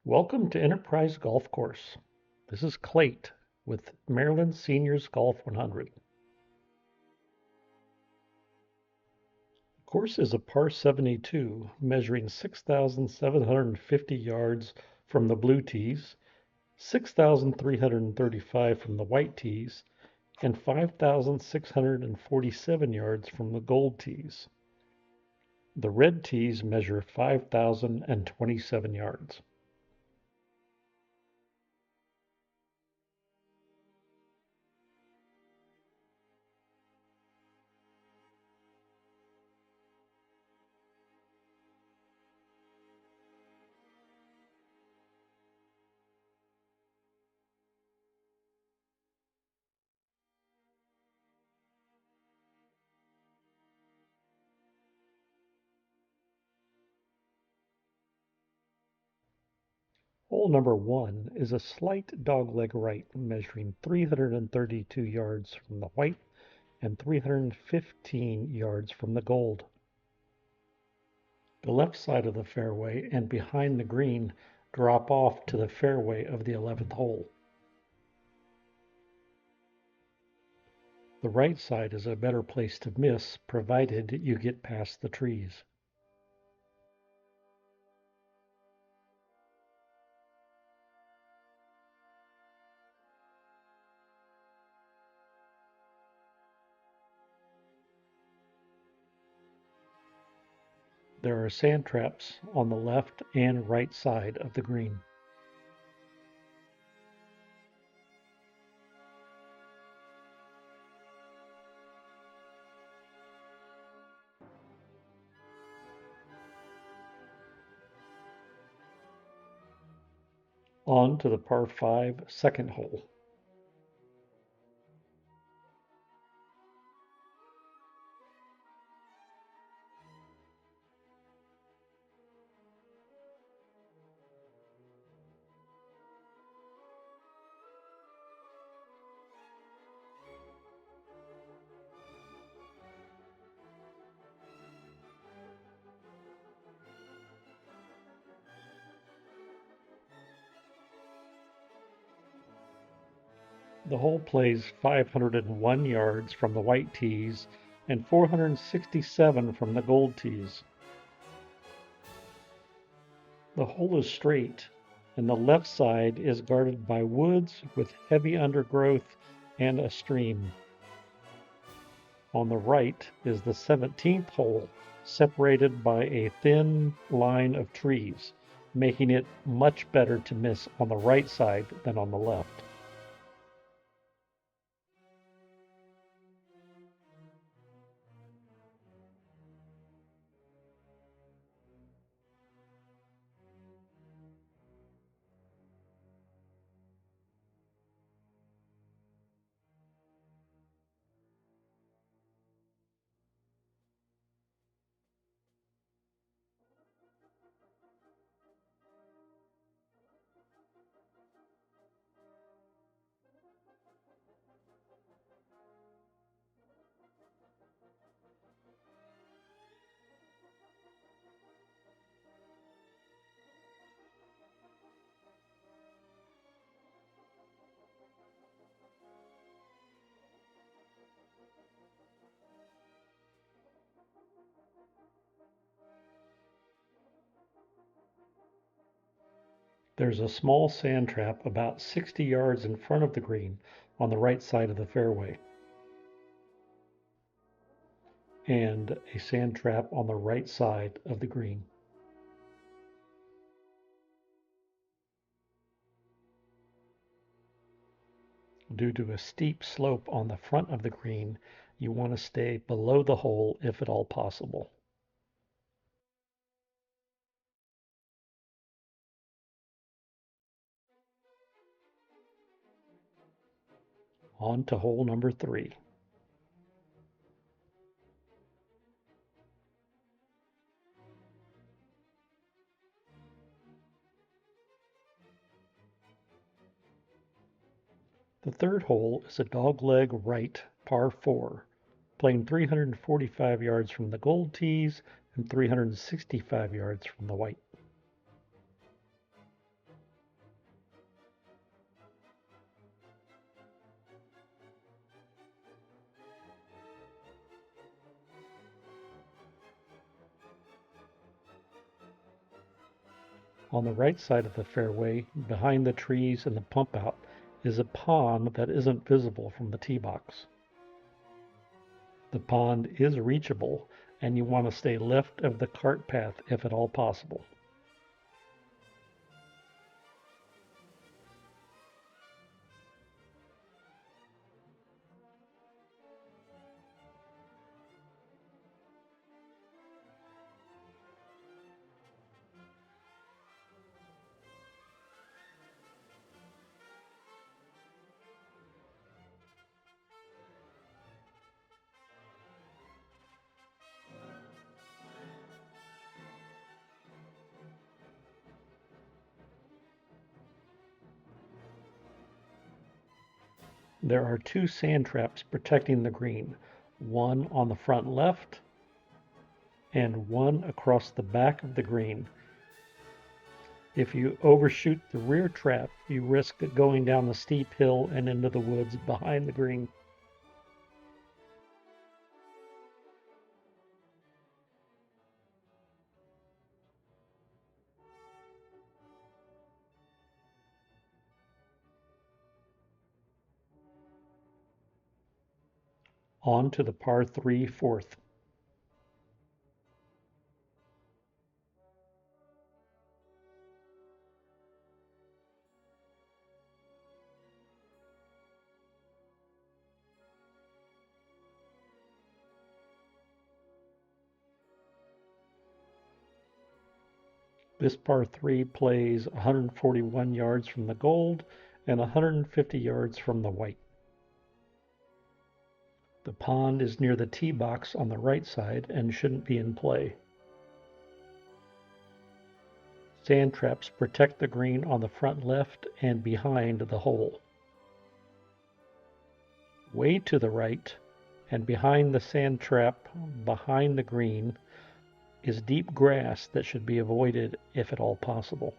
Welcome to Enterprise Golf Course. This is Clate with Maryland Seniors Golf 100. The course is a par 72 measuring 6,750 yards from the blue tees, 6,335 from the white tees, and 5,647 yards from the gold tees. The red tees measure 5,027 yards. Hole number 1 is a slight dogleg right measuring 332 yards from the white and 315 yards from the gold. The left side of the fairway and behind the green drop off to the fairway of the 11th hole. The right side is a better place to miss provided you get past the trees. There are sand traps on the left and right side of the green. On to the par 5 second hole. The hole plays 501 yards from the white tees and 467 from the gold tees. The hole is straight, and the left side is guarded by woods with heavy undergrowth and a stream. On the right is the 17th hole, separated by a thin line of trees, making it much better to miss on the right side than on the left. There's a small sand trap about 60 yards in front of the green on the right side of the fairway, and a sand trap on the right side of the green. Due to a steep slope on the front of the green, you want to stay below the hole if at all possible. On to hole number 3. The third hole is a dogleg right par 4, playing 345 yards from the gold tees and 365 yards from the white. On the right side of the fairway, behind the trees and the pump out, is a pond that isn't visible from the tee box. The pond is reachable, and you want to stay left of the cart path if at all possible. There are two sand traps protecting the green, one on the front left and one across the back of the green. If you overshoot the rear trap, you risk going down the steep hill and into the woods behind the green. On to the par 3 fourth. This par 3 plays 141 yards from the gold and 150 yards from the white. The pond is near the tee box on the right side and shouldn't be in play. Sand traps protect the green on the front left and behind the hole. Way to the right and behind the sand trap behind the green is deep grass that should be avoided if at all possible.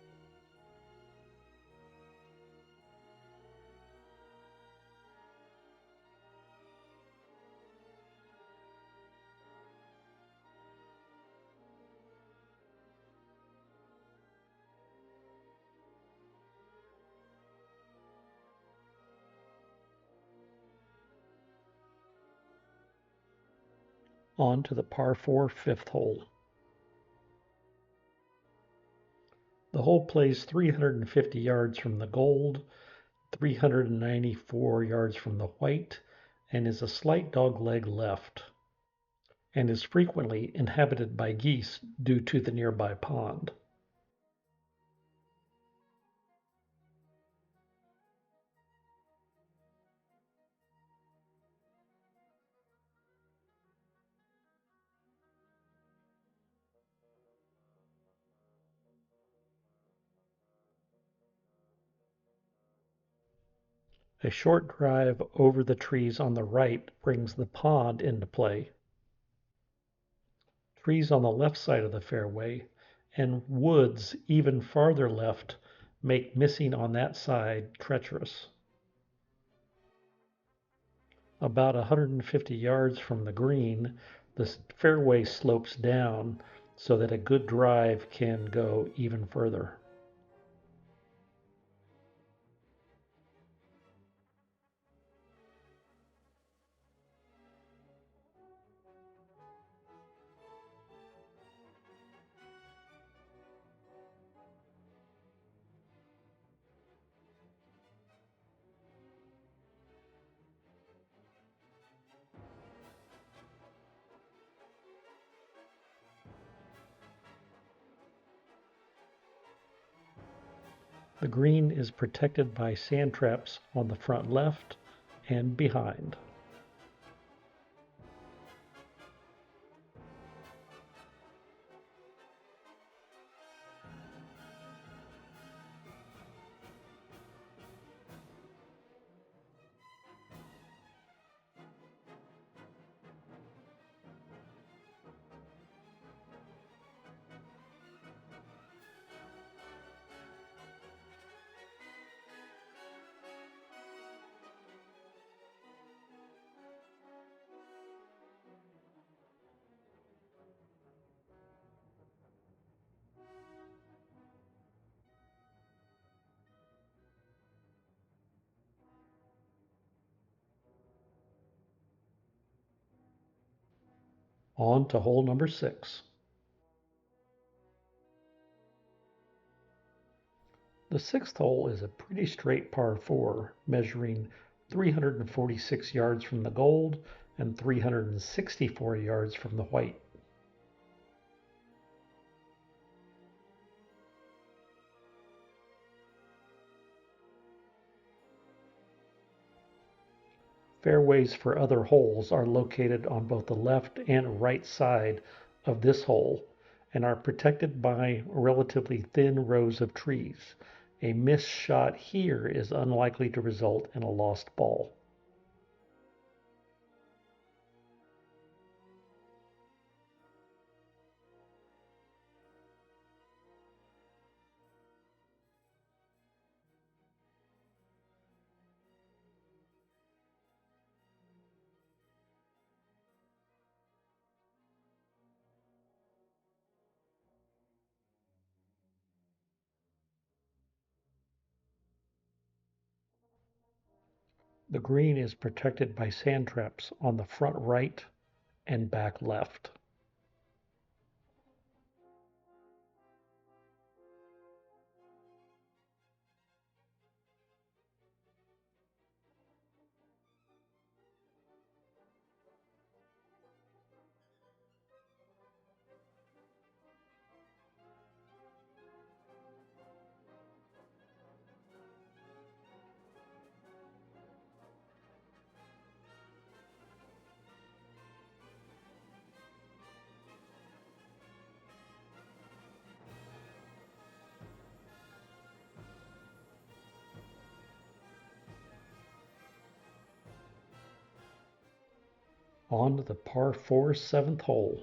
On to the par 4 fifth hole. The hole plays 350 yards from the gold, 394 yards from the white, and is a slight dogleg left, and is frequently inhabited by geese due to the nearby pond. A short drive over the trees on the right brings the pond into play. Trees on the left side of the fairway and woods even farther left make missing on that side treacherous. About 150 yards from the green, the fairway slopes down so that a good drive can go even further. The green is protected by sand traps on the front left and behind. On to hole number 6. The 6th hole is a pretty straight par 4, measuring 346 yards from the gold and 364 yards from the white. Fairways for other holes are located on both the left and right side of this hole and are protected by relatively thin rows of trees. A missed shot here is unlikely to result in a lost ball. The green is protected by sand traps on the front right and back left. On to the par 4 7th hole.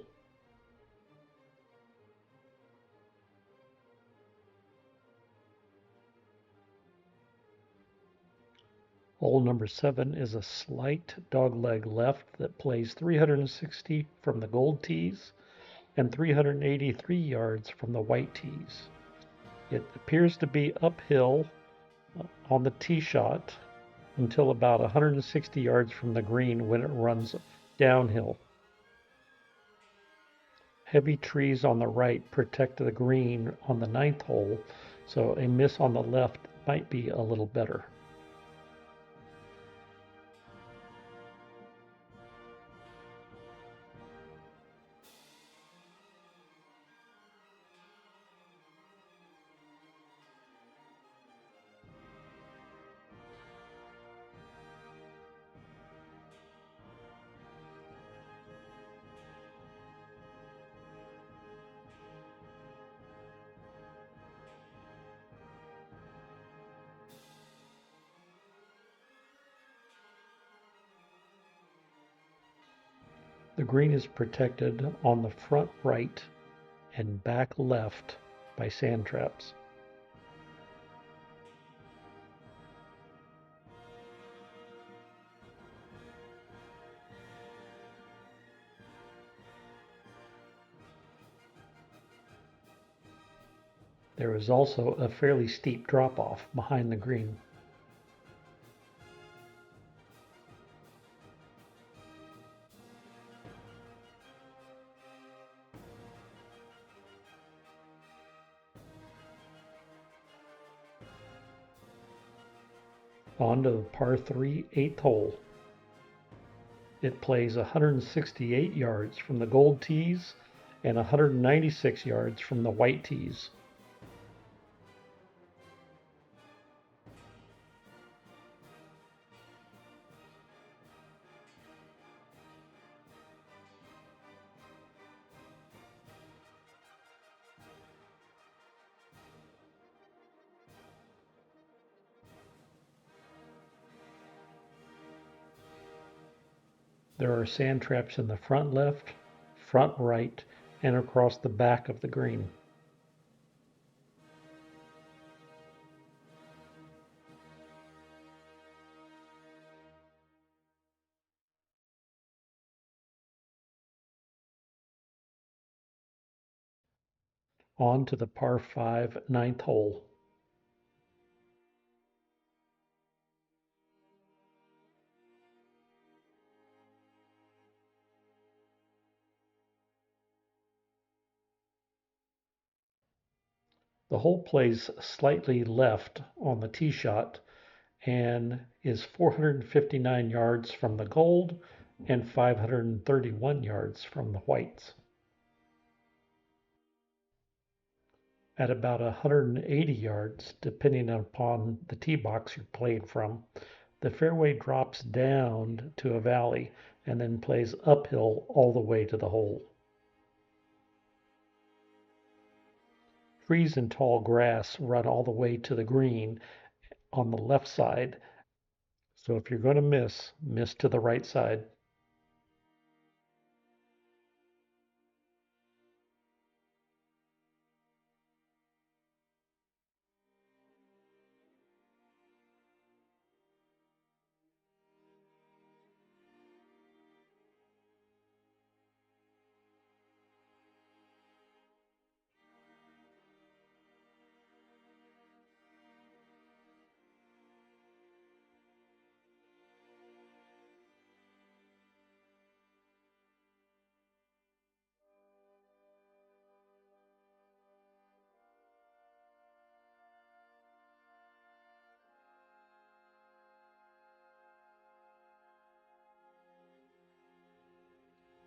Hole number 7 is a slight dogleg left that plays 360 from the gold tees and 383 yards from the white tees. It appears to be uphill on the tee shot until about 160 yards from the green when it runs downhill. Heavy trees on the right protect the green on the 9th hole, so a miss on the left might be a little better. The green is protected on the front right and back left by sand traps. There is also a fairly steep drop-off behind the green. On to the par 3 8th hole. It plays 168 yards from the gold tees and 196 yards from the white tees. There are sand traps in the front left, front right, and across the back of the green. On to the par 5 9th hole. The hole plays slightly left on the tee shot and is 459 yards from the gold and 531 yards from the whites. At about 180 yards, depending upon the tee box you're playing from, the fairway drops down to a valley and then plays uphill all the way to the hole. Trees and tall grass run all the way to the green on the left side, so if you're going to miss to the right side.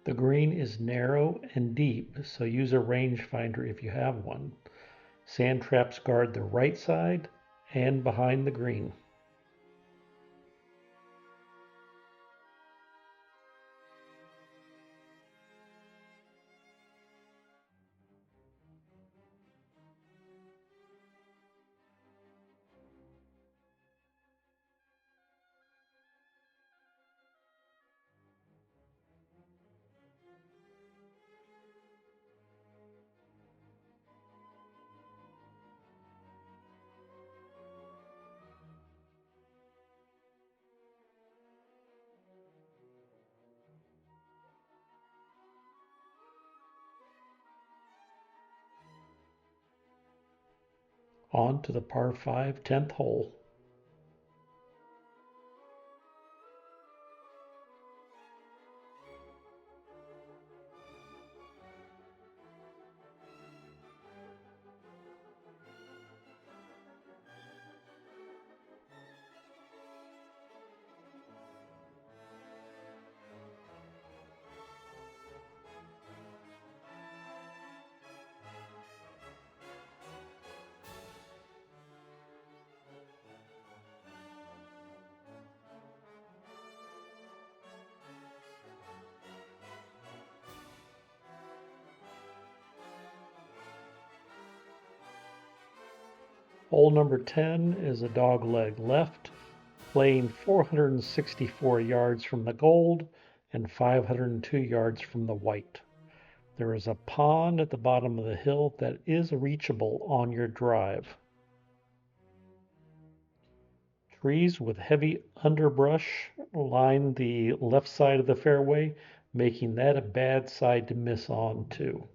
The green is narrow and deep, so use a rangefinder if you have one. Sand traps guard the right side and behind the green. On to the par 5 10th hole. Hole number 10 is a dogleg left, playing 464 yards from the gold and 502 yards from the white. There is a pond at the bottom of the hill that is reachable on your drive. Trees with heavy underbrush line the left side of the fairway, making that a bad side to miss on too.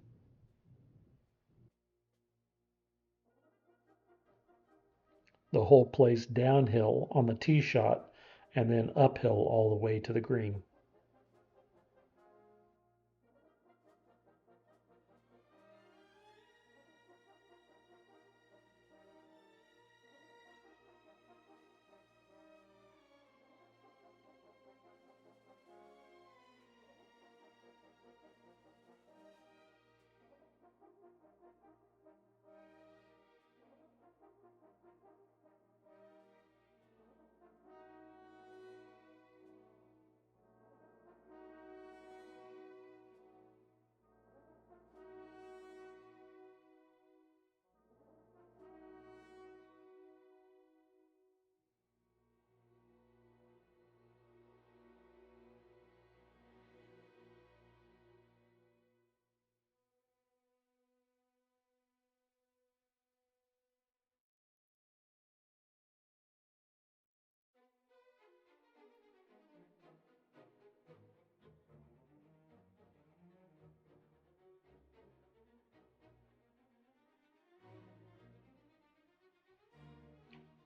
The hole plays downhill on the tee shot and then uphill all the way to the green.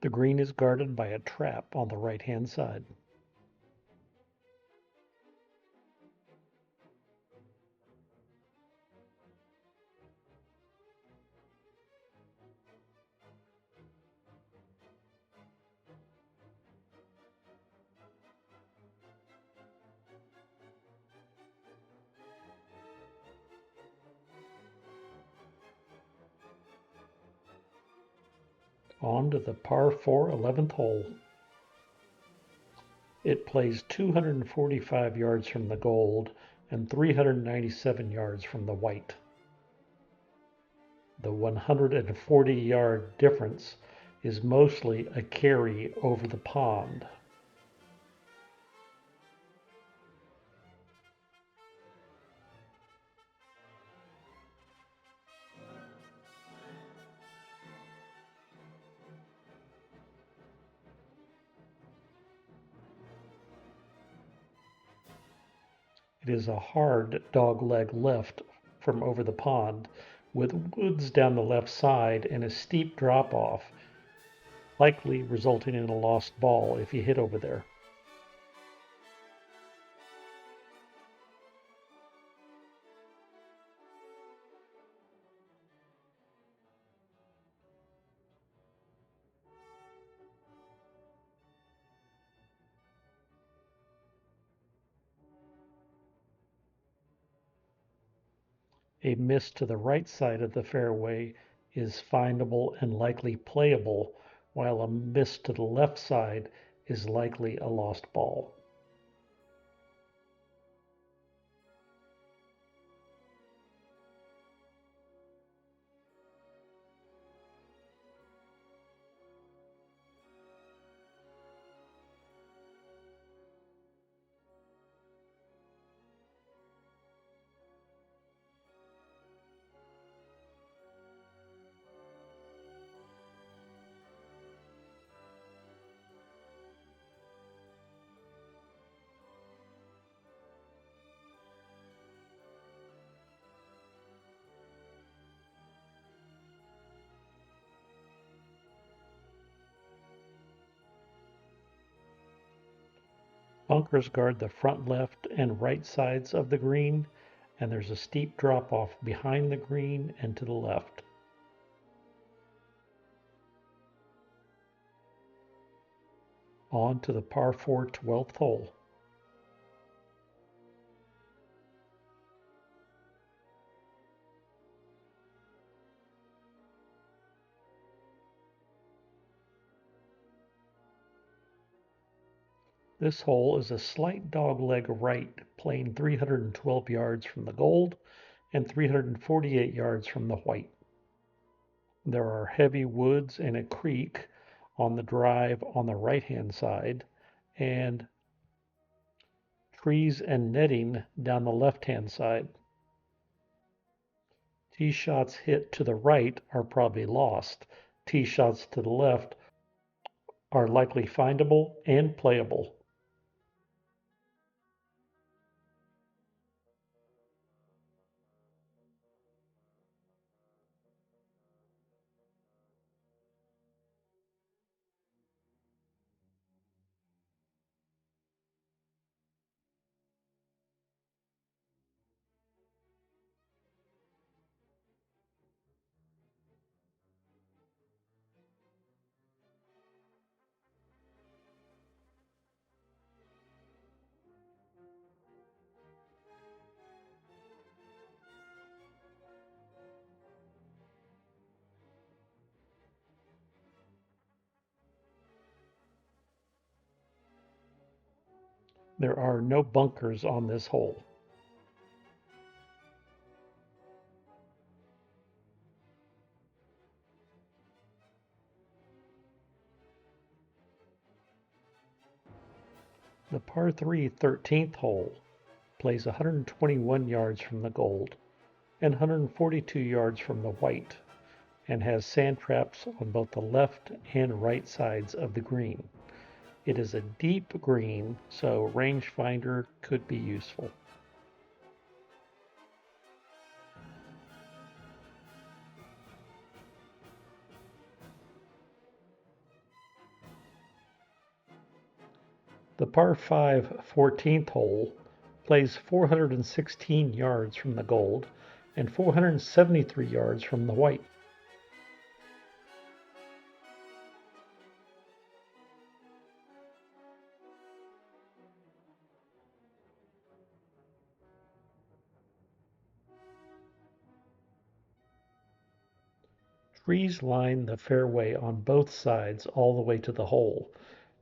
The green is guarded by a trap on the right-hand side. On to the par 4 11th hole. It plays 245 yards from the gold and 397 yards from the white. The 140-yard difference is mostly a carry over the pond. It is a hard dogleg left from over the pond, with woods down the left side and a steep drop-off, likely resulting in a lost ball if you hit over there. A miss to the right side of the fairway is findable and likely playable, while a miss to the left side is likely a lost ball. Bunkers guard the front left and right sides of the green, and there's a steep drop-off behind the green and to the left. On to the par 4 12th hole. This hole is a slight dogleg right, playing 312 yards from the gold and 348 yards from the white. There are heavy woods and a creek on the drive on the right-hand side, and trees and netting down the left-hand side. Tee shots hit to the right are probably lost. Tee shots to the left are likely findable and playable. There are no bunkers on this hole. The par 3 13th hole plays 121 yards from the gold and 142 yards from the white, and has sand traps on both the left and right sides of the green. It is a deep green, so rangefinder could be useful. The par 5 14th hole plays 416 yards from the gold and 473 yards from the white. Trees line the fairway on both sides all the way to the hole,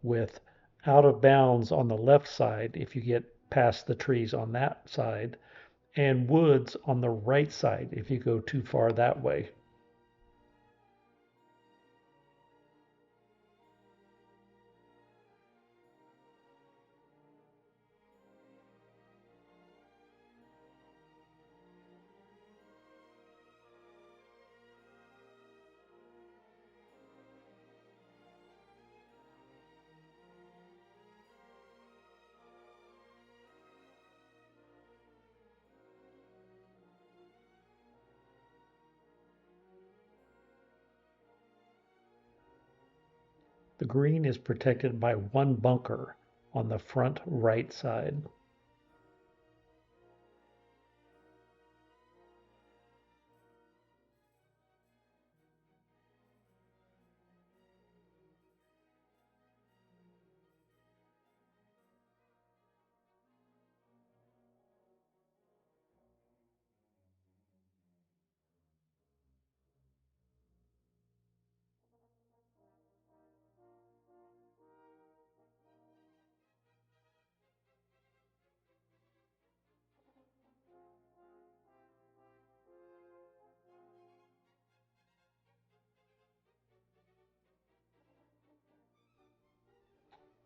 with out of bounds on the left side if you get past the trees on that side, and woods on the right side if you go too far that way. The green is protected by one bunker on the front right side.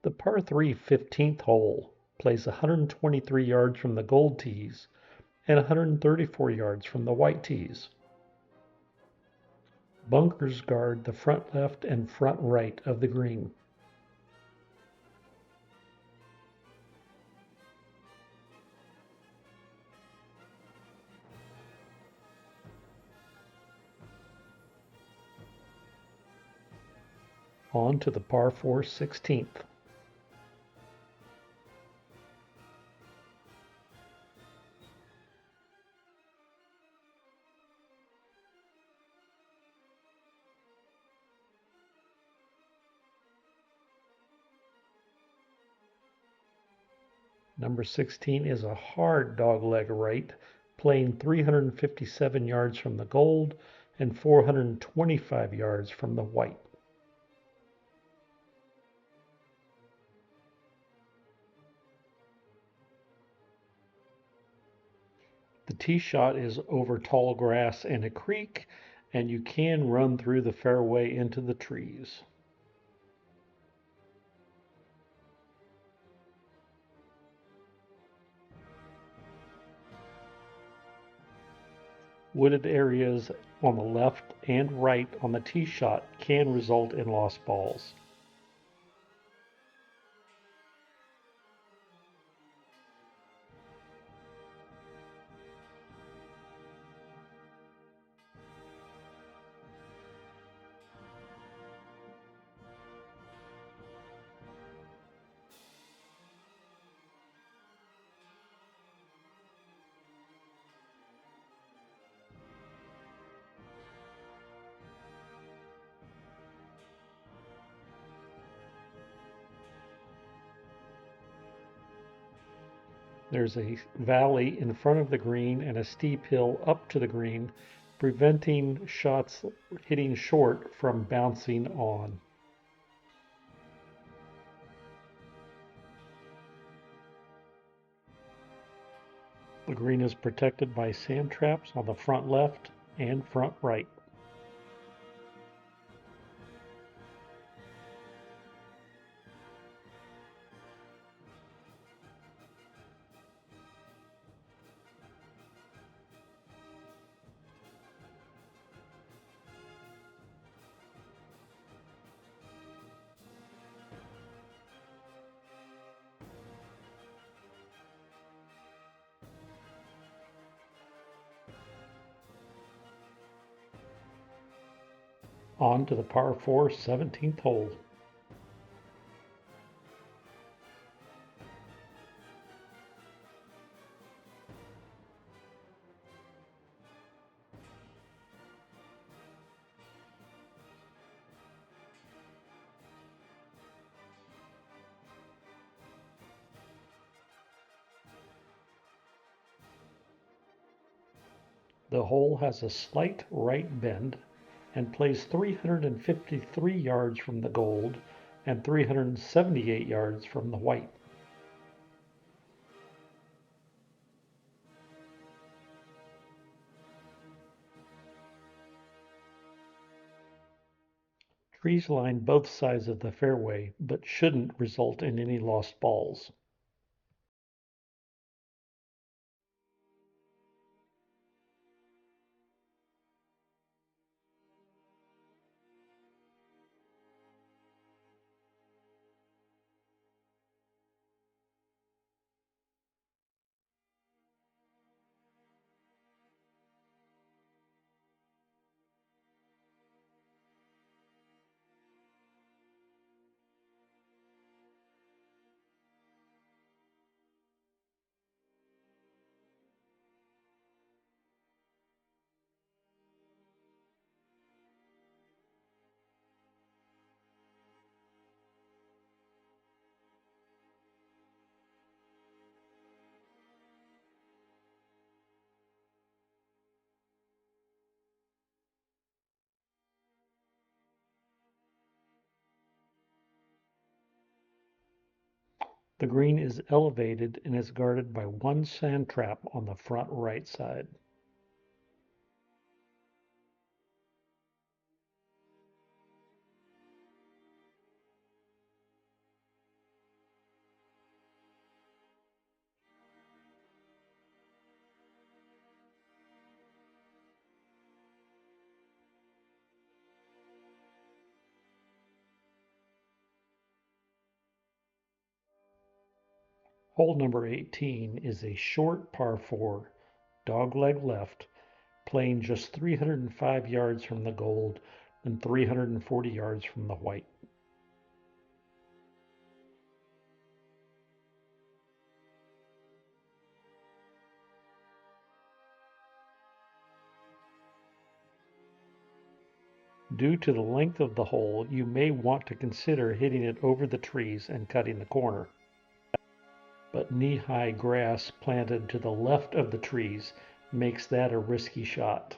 The par 3 15th hole plays 123 yards from the gold tees and 134 yards from the white tees. Bunkers guard the front left and front right of the green. On to the par 4 16th. Number 16 is a hard dogleg right, playing 357 yards from the gold and 425 yards from the white. The tee shot is over tall grass and a creek, and you can run through the fairway into the trees. Wooded areas on the left and right on the tee shot can result in lost balls. There's a valley in front of the green and a steep hill up to the green, preventing shots hitting short from bouncing on. The green is protected by sand traps on the front left and front right. On to the par 4 17th hole. The hole has a slight right bend and plays 353 yards from the gold and 378 yards from the white. Trees line both sides of the fairway, but shouldn't result in any lost balls. The green is elevated and is guarded by one sand trap on the front right side. Hole number 18 is a short par 4, dogleg left, playing just 305 yards from the gold and 340 yards from the white. Due to the length of the hole, you may want to consider hitting it over the trees and cutting the corner. But knee-high grass planted to the left of the trees makes that a risky shot.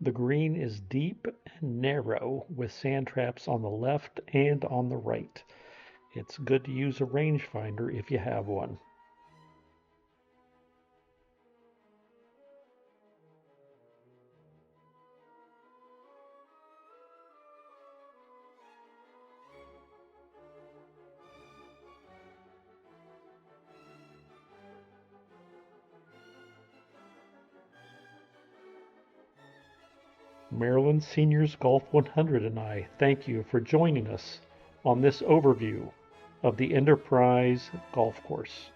The green is deep and narrow with sand traps on the left and on the right. It's good to use a rangefinder if you have one. Maryland Seniors Golf 100 and I thank you for joining us on this overview of the Enterprise Golf Course.